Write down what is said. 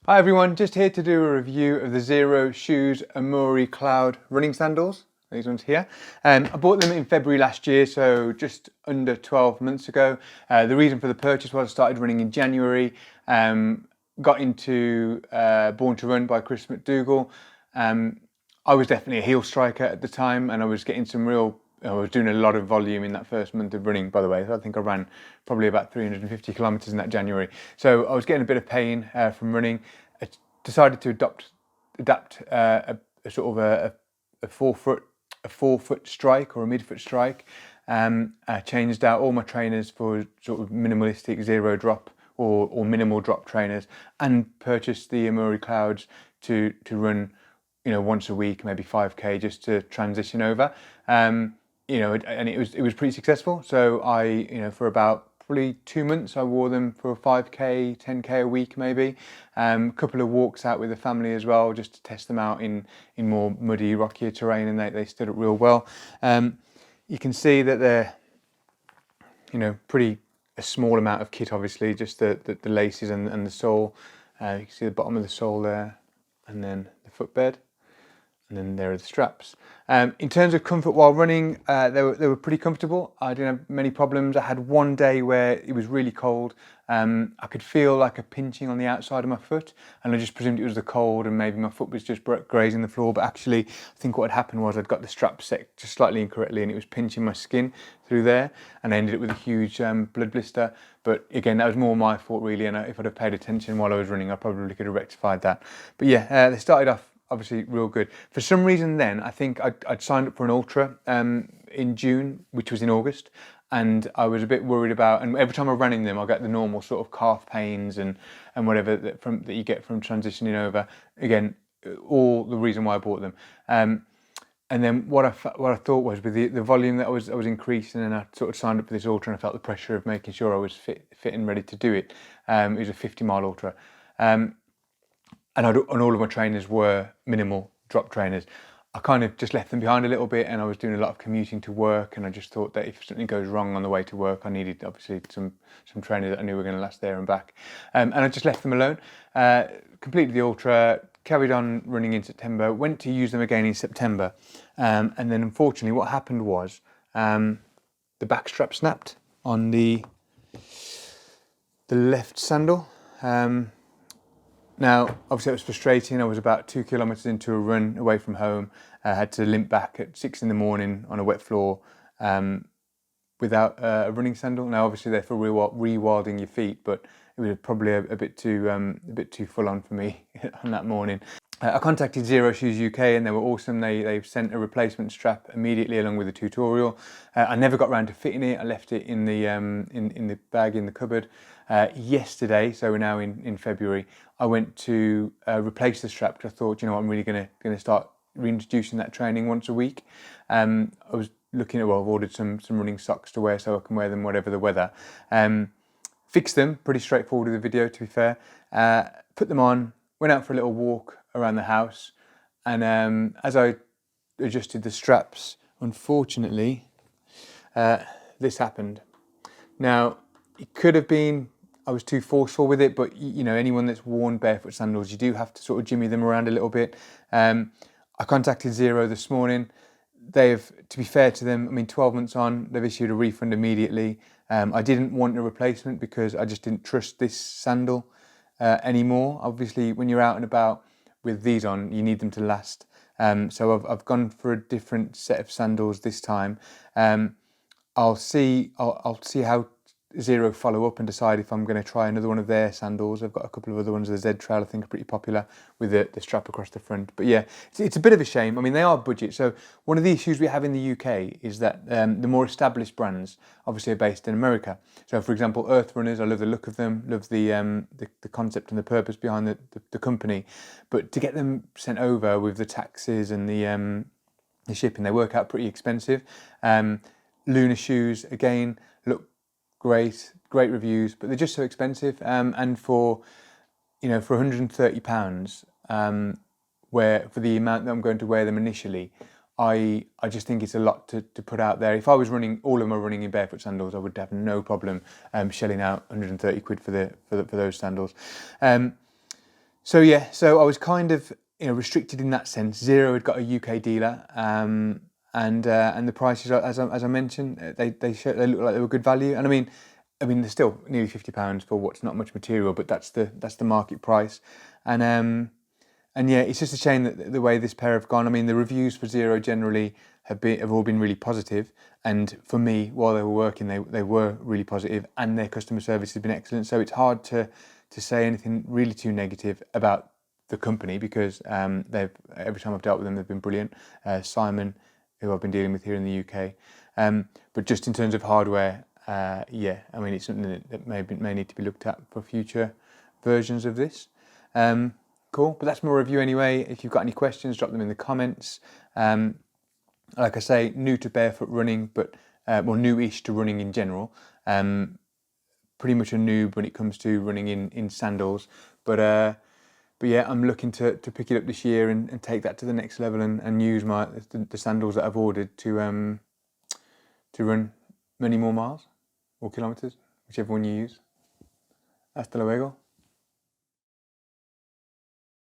Hi everyone, just here to do a review of the Xero Shoes Amuri Cloud running sandals. These ones here. I bought them in February last year, so just under 12 months ago. The reason for the purchase was I started running in January, got into Born to Run by Chris McDougall. I was definitely a heel striker at the time, and I was getting I was doing a lot of volume in that first month of running, by the way. I think I ran probably about 350 kilometers in that January. So I was getting a bit of pain from running. I decided to adapt a sort of a 4 foot strike or a mid-foot strike. I changed out all my trainers for sort of minimalistic zero drop or minimal drop trainers, and purchased the Amuri Clouds to run, once a week, maybe 5k, just to transition over. And it was pretty successful. So for about probably 2 months, I wore them for 5k, 10k a week maybe. A couple of walks out with the family as well, just to test them out in more muddy, rockier terrain, and they stood up real well. You can see that they're, pretty a small amount of kit, obviously, just the laces and the sole. You can see the bottom of the sole there, and then the footbed. And then there are the straps. In terms of comfort while running, they were pretty comfortable. I didn't have many problems. I had one day where it was really cold. I could feel like a pinching on the outside of my foot, and I just presumed it was the cold and maybe my foot was just grazing the floor. But actually, I think what had happened was I'd got the strap set just slightly incorrectly, and it was pinching my skin through there, and I ended up with a huge blood blister. But again, that was more my fault really, and if I'd have paid attention while I was running, I probably could have rectified that. But yeah, they started off obviously real good. For some reason then, I think I'd signed up for an ultra in June, which was in August, and I was a bit worried about, and every time I ran in them, I get the normal sort of calf pains and whatever that you get from transitioning over. Again, all the reason why I bought them. And then what I thought was, with the volume that I was increasing, and I sort of signed up for this ultra, and I felt the pressure of making sure I was fit and ready to do it. It was a 50-mile ultra. And all of my trainers were minimal drop trainers. I kind of just left them behind a little bit, and I was doing a lot of commuting to work, and I just thought that if something goes wrong on the way to work, I needed obviously some trainers that I knew were going to last there and back. And I just left them alone. Completed the ultra, carried on running in September, went to use them again in September. And then unfortunately what happened was the back strap snapped on the left sandal. Now, obviously, it was frustrating. I was about 2 kilometres into a run away from home. I had to limp back at 6 in the morning on a wet floor without a running sandal. Now, obviously, they're for rewilding your feet, but it was probably a bit too full on for me on that morning. I contacted Xero Shoes UK, and they were awesome. They sent a replacement strap immediately along with a tutorial. I never got around to fitting it. I left it in the bag in the cupboard. Yesterday, so we're now in February, I went to replace the strap, because I thought, I'm really going to start reintroducing that training once a week. I was looking at, I've ordered some running socks to wear so I can wear them whatever the weather. Fixed them, pretty straightforward with the video, to be fair. Put them on, went out for a little walk around the house, and as I adjusted the straps, unfortunately, this happened. Now, it could have been I was too forceful with it, but anyone that's worn barefoot sandals, you do have to sort of jimmy them around a little bit. I contacted Xero this morning. They've, to be fair to them, 12 months on, they've issued a refund immediately. I didn't want a replacement because I just didn't trust this sandal anymore. Obviously, when you're out and about with these on, you need them to last. So I've gone for a different set of sandals this time. I'll see how Xero follow up and decide if I'm going to try another one of their sandals. I've got a couple of other ones. The Z Trail, I think, are pretty popular with the strap across the front. But yeah, it's a bit of a shame. They are budget. So one of the issues we have in the UK is that the more established brands obviously are based in America. So for example, Earth Runners, I love the look of them, love the concept and the purpose behind the company. But to get them sent over with the taxes and the shipping, they work out pretty expensive. Lunar shoes, again, look great reviews, but they're just so expensive. And for £130, where for the amount that I'm going to wear them initially, I just think it's a lot to put out there. If I was running all of my running in barefoot sandals, I would have no problem shelling out 130 quid for those sandals. So yeah, so I was kind of restricted in that sense. Xero had got a UK dealer, and the prices, as I mentioned, they look like they were good value. And I mean they're still nearly £50 for what's not much material, but that's the market price. And yeah, it's just a shame that the way this pair have gone. I mean, the reviews for Xero generally have all been really positive, and for me, while they were working, they were really positive, and their customer service has been excellent. So it's hard to say anything really too negative about the company, because they've, every time I've dealt with them, they've been brilliant. Simon, who I've been dealing with here in the UK, but just in terms of hardware, yeah, I mean, it's something that may need to be looked at for future versions of this. Cool, but that's my review anyway. If you've got any questions, drop them in the comments. Like I say, new to barefoot running, but well, new-ish to running in general. Pretty much a noob when it comes to running in sandals, but yeah, I'm looking to pick it up this year and take that to the next level and use the sandals that I've ordered to run many more miles or kilometers, whichever one you use. Hasta luego.